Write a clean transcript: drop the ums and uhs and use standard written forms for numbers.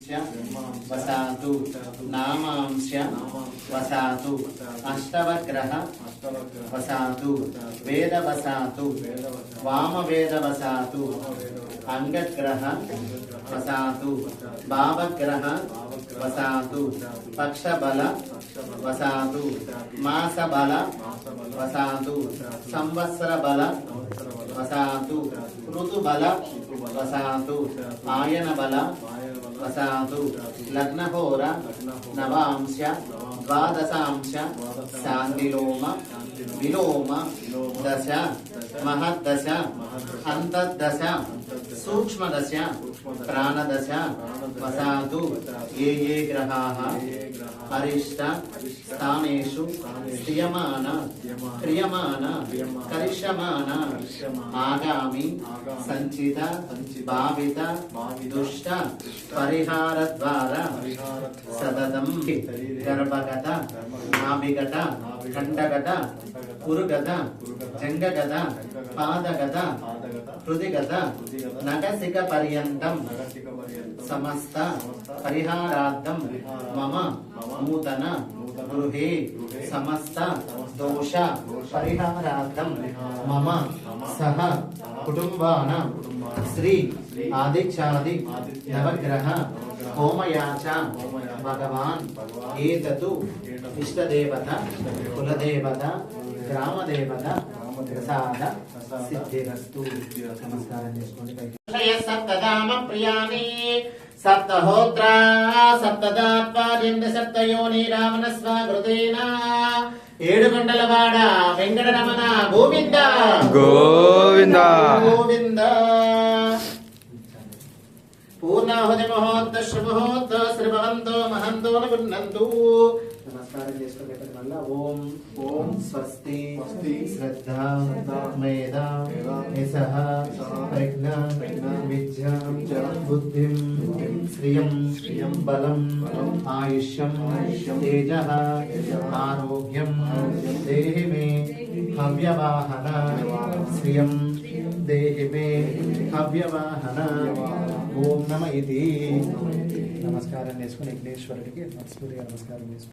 वसातु नामांश वसातु अष्टवग्रह वसातु वेद वसातु वामवेद वसातु अंगग्रह वसातु भावग्रह वसातु पक्षबल वसातु मासबल वसातु संवत्सर बल वसातु ऋतुबल वसातु आयन बल वसातु लग्नहोर नवांश द्वादशांश शान्तिलोम विलोम दश महद्दश अन्तर्दश सूक्ष्मदश प्राणदश वसातु ये ग्रहाः अरिष्ट स्थानेषु क्रियमाण करिष्यमाण आगामि संचित भावित दुष्ट परिहार द्वारा सततं गर्भगत नाभिगत खण्डगत पुरुगत जंगगत पादगत हृदिगत नखशिख पर्यन्तं समस्त परिहारार्थं मम नूतन गृहे समस्त दोष परिहारार्थं मम सह कुटुंबानां श्री आदिक्षादि नवग्रह होमयाच भगवान् एततु इष्टदेवता कुलदेवता ग्रामदेवता प्रसाद सिद्धिरस्तु। नमस्कार सप्तधाम प्रियाणि सप्तहोत्रा सप्तदात्वार्यन्द सप्तयोनि रावण स्वकृतेन ఏడుకొండలవాడ వెంకటరమణ గోవింద గోవింద గోవింద పూర్ణాహుతి మహోత్త శుభహోత్త శ్రీభవంతో మహంతో గుణంతు। నమస్కారం చేసుకోబెట్టడం వల్ల ఓం ఓం స్వస్తి శ్రద్ధ మేధ నిసహ ప్రజ్ఞ విద్యాం బుద్ధిం శ్రియం బలం ఆయుష్యం తేజః ఆరోగ్యం దేహి మే హవ్యవాహన శ్రియం దేహి మే హవ్యవాహన ఓం నమ ఇది। నమస్కారం చేసుకుని విఘ్నేశ్వరుడికి మనస్ఫూర్తిగా నమస్కారం చేసుకుని